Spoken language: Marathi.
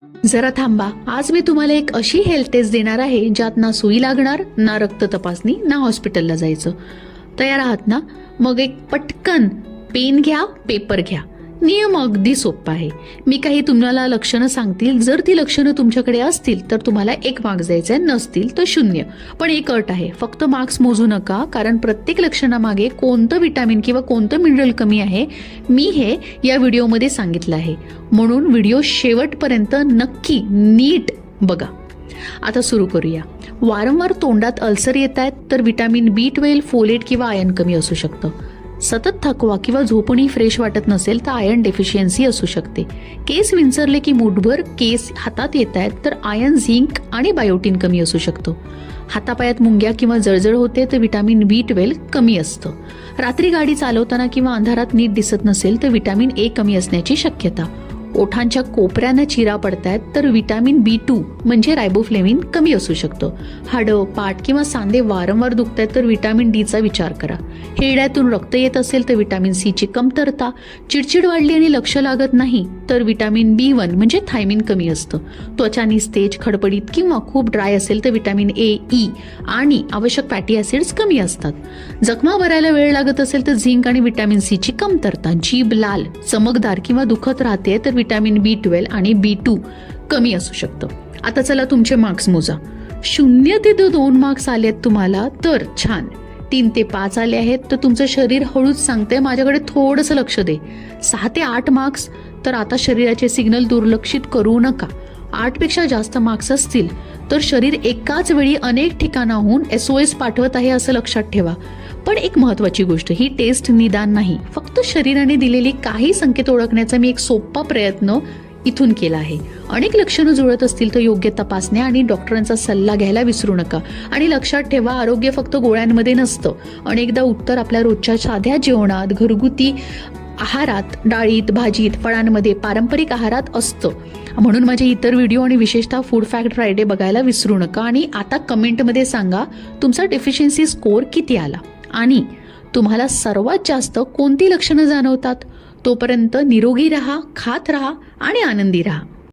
जरा थांबा, आज मी तुम्हाला एक अशी हेल्थ टेस्ट देणार आहे ज्यात ना सुई लागणार, ना रक्त तपासणी, ना हॉस्पिटलला जायचं. तयार आहात ना? मग एक पटकन पेन घ्या, पेपर घ्या. नियम अगदी सोपा आहे. मी काही तुम्हाला लक्षणं सांगतील, जर ती लक्षणं तुमच्याकडे असतील तर तुम्हाला 1 मार्क्स द्यायचा आहे, नसतील तर 0. पण एक अट आहे, फक्त मार्क्स मोजू नका, कारण प्रत्येक लक्षणामागे कोणतं विटामिन किंवा कोणतं मिनरल कमी आहे मी हे या व्हिडिओमध्ये सांगितलं आहे. म्हणून व्हिडिओ शेवटपर्यंत नक्की नीट बघा. आता सुरू करूया. वारंवार तोंडात अल्सर येत आहेत तर विटामिन B12, फोलेट किंवा आयर्न कमी असू शकतं. सतत थकवा किंवा झोपणी फ्रेश वाटत नसेल तर आयर्न डेफिशियन्सी असू शकते. केस विंचरले की मूठभर केस हातात येत आहेत तर आयर्न, झिंक आणि बायोटीन कमी असू शकतो. हातापायात मुंग्या किंवा जळजळ होते तर विटामिन B12 कमी असतं. रात्री गाडी चालवताना किंवा अंधारात नीट दिसत नसेल तर विटामिन A कमी असण्याची शक्यता. ओठांच्या कोपऱ्यांना चिरा पडतायत तर विटामिन B2 म्हणजे रायबोफ्लेविन कमी असू शकतं. हाडं, पाठ किंवा सांधे वारंवार दुखतायत तर विटामिन Dचा विचार करा. हिरड्यातून रक्त येत असेल तर विटामिन Cची कमतरता. चिडचिड वाढली आणि लक्ष लागत नाही तर विटामिन B1 म्हणजे थायमिन कमी असतं. त्वचा निस्तेज, खडबडीत किंवा खूप ड्राय असेल तर विटामिन A, E आणि आवश्यक फॅटी ऍसिड्स कमी असतात. जखमा भरायला वेळ लागत असेल तर झिंक आणि विटामिन Cची कमतरता. जीभ लाल, चमकदार किंवा दुखत राहते तर विटामिन B12 आणि B2 कमी असू शकतं. आता चला तुमचे मार्क्स मोजा. 0 ते 2 मार्क्स आलेत तुम्हाला तर छान. 3 ते 5 आले आहेत तर तुमचं शरीर हळूच सांगते माझ्याकडे थोडंसं लक्ष दे. 6 ते 8 मार्क्स तर आता शरीराचे सिग्नल दुर्लक्षित करू नका. 8 पेक्षा जास्त मार्क्स असतील तर शरीर एकाच वेळी अनेक ठिकाणाहून SOS पाठवत आहे असं लक्षात ठेवा. पण एक महत्वाची गोष्ट, ही टेस्ट निदान नाही, फक्त शरीराने दिलेली काही संकेत ओळखण्याचा मी एक सोपा प्रयत्न इथून केला आहे. अनेक लक्षणं जुळत असतील तर योग्य तपासण्या आणि डॉक्टरांचा सल्ला घ्यायला विसरू नका. आणि लक्षात ठेवा, आरोग्य फक्त गोळ्यांमध्ये नसतं. अनेकदा उत्तर आपल्या रोजच्या साध्या जेवणात, घरगुती आहारात, डाळीत, भाजीत, फळांमध्ये, पारंपरिक आहारात असतं. म्हणून माझे इतर व्हिडिओ आणि विशेषतः फूड फॅक्ट फ्रायडे बघायला विसरू नका. आणि आता कमेंटमध्ये सांगा तुमचा डेफिशियन्सी स्कोअर किती आला आणि तुम्हाला सर्वात जास्त कोणती लक्षणं जाणवतात. तोपर्यंत निरोगी राहा, खात राहा आणि आनंदी राहा.